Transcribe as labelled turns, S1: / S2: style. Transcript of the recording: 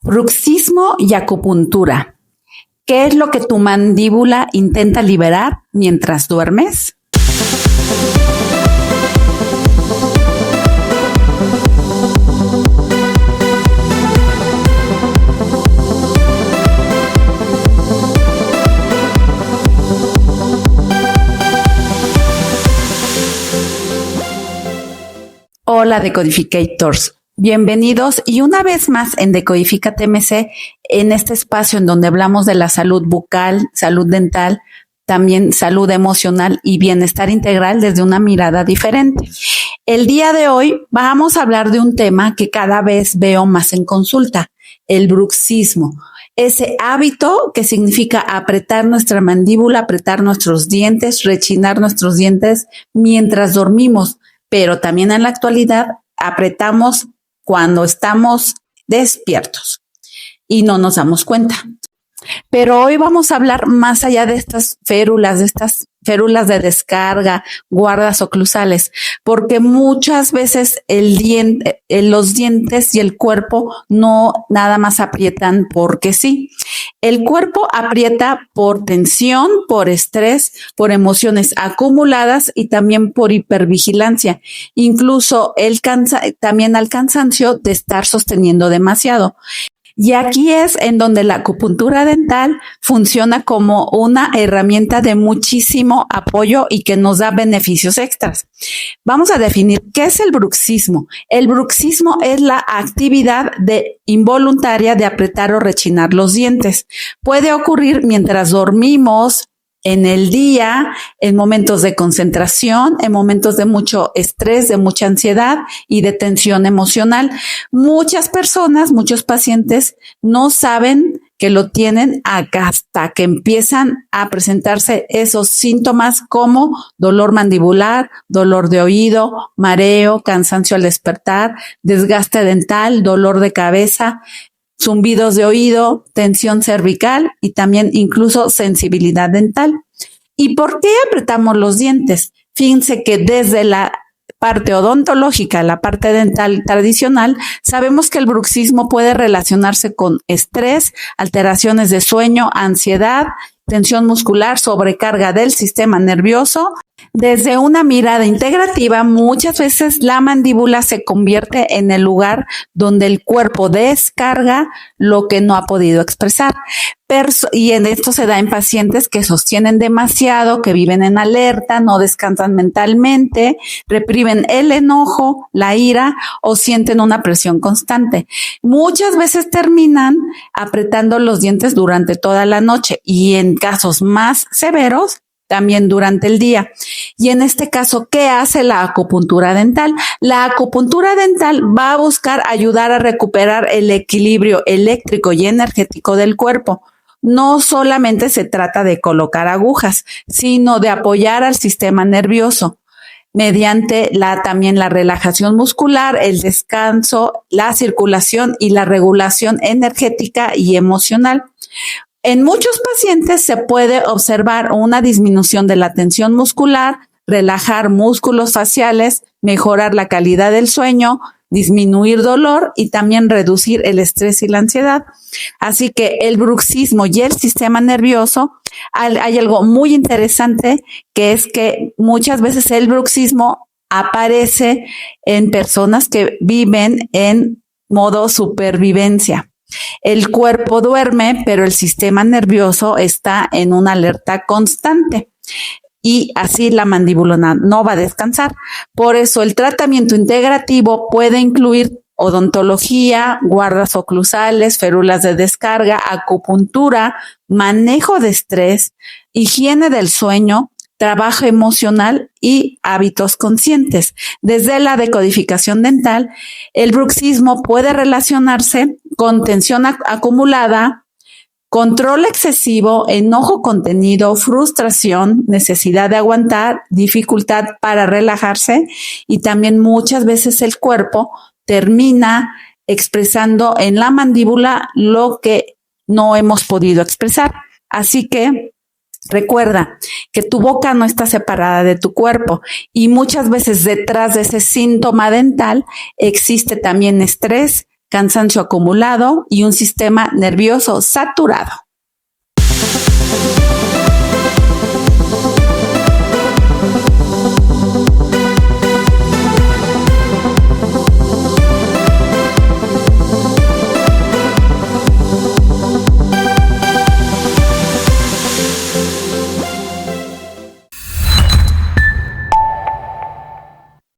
S1: Bruxismo y acupuntura. ¿Qué es lo que tu mandíbula intenta liberar mientras duermes? Hola Decodificators, bienvenidos y una vez más en Decodifícate MC, en este espacio en donde hablamos de la salud bucal, salud dental, también salud emocional y bienestar integral desde una mirada diferente. El día de hoy vamos a hablar de un tema que cada vez veo más en consulta, el bruxismo. Ese hábito que significa apretar nuestra mandíbula, apretar nuestros dientes, rechinar nuestros dientes mientras dormimos. Pero también en la actualidad apretamos cuando estamos despiertos y no nos damos cuenta. Pero hoy vamos a hablar más allá de estas férulas de descarga, guardas oclusales, porque muchas veces los dientes y el cuerpo no nada más aprietan porque sí. El cuerpo aprieta por tensión, por estrés, por emociones acumuladas y también por hipervigilancia. Incluso también al cansancio de estar sosteniendo demasiado. Y aquí es en donde la acupuntura dental funciona como una herramienta de muchísimo apoyo y que nos da beneficios extras. Vamos a definir qué es el bruxismo. El bruxismo es la actividad involuntaria de apretar o rechinar los dientes. Puede ocurrir mientras dormimos, en el día, en momentos de concentración, en momentos de mucho estrés, de mucha ansiedad y de tensión emocional. Muchas personas, muchos pacientes no saben que lo tienen hasta que empiezan a presentarse esos síntomas como dolor mandibular, dolor de oído, mareo, cansancio al despertar, desgaste dental, dolor de cabeza, zumbidos de oído, tensión cervical y también incluso sensibilidad dental. ¿Y por qué apretamos los dientes? Fíjense que desde la parte odontológica, la parte dental tradicional, sabemos que el bruxismo puede relacionarse con estrés, alteraciones de sueño, ansiedad, tensión muscular, sobrecarga del sistema nervioso. Desde una mirada integrativa, muchas veces la mandíbula se convierte en el lugar donde el cuerpo descarga lo que no ha podido expresar. Y en esto se da en pacientes que sostienen demasiado, que viven en alerta, no descansan mentalmente, reprimen el enojo, la ira o sienten una presión constante. Muchas veces terminan apretando los dientes durante toda la noche y en casos más severos, también durante el día. Y en este caso, ¿qué hace la acupuntura dental? La acupuntura dental va a buscar ayudar a recuperar el equilibrio eléctrico y energético del cuerpo. No solamente se trata de colocar agujas, sino de apoyar al sistema nervioso mediante también la relajación muscular, el descanso, la circulación y la regulación energética y emocional. En muchos pacientes se puede observar una disminución de la tensión muscular, relajar músculos faciales, mejorar la calidad del sueño, disminuir dolor y también reducir el estrés y la ansiedad. Así que el bruxismo y el sistema nervioso, hay algo muy interesante que es que muchas veces el bruxismo aparece en personas que viven en modo supervivencia. El cuerpo duerme, pero el sistema nervioso está en una alerta constante y así la mandíbula no va a descansar. Por eso el tratamiento integrativo puede incluir odontología, guardas oclusales, férulas de descarga, acupuntura, manejo de estrés, higiene del sueño, trabajo emocional y hábitos conscientes. Desde la decodificación dental, el bruxismo puede relacionarse con tensión acumulada, control excesivo, enojo contenido, frustración, necesidad de aguantar, dificultad para relajarse y también muchas veces el cuerpo termina expresando en la mandíbula lo que no hemos podido expresar. Así que recuerda que tu boca no está separada de tu cuerpo y muchas veces detrás de ese síntoma dental existe también estrés, cansancio acumulado y un sistema nervioso saturado.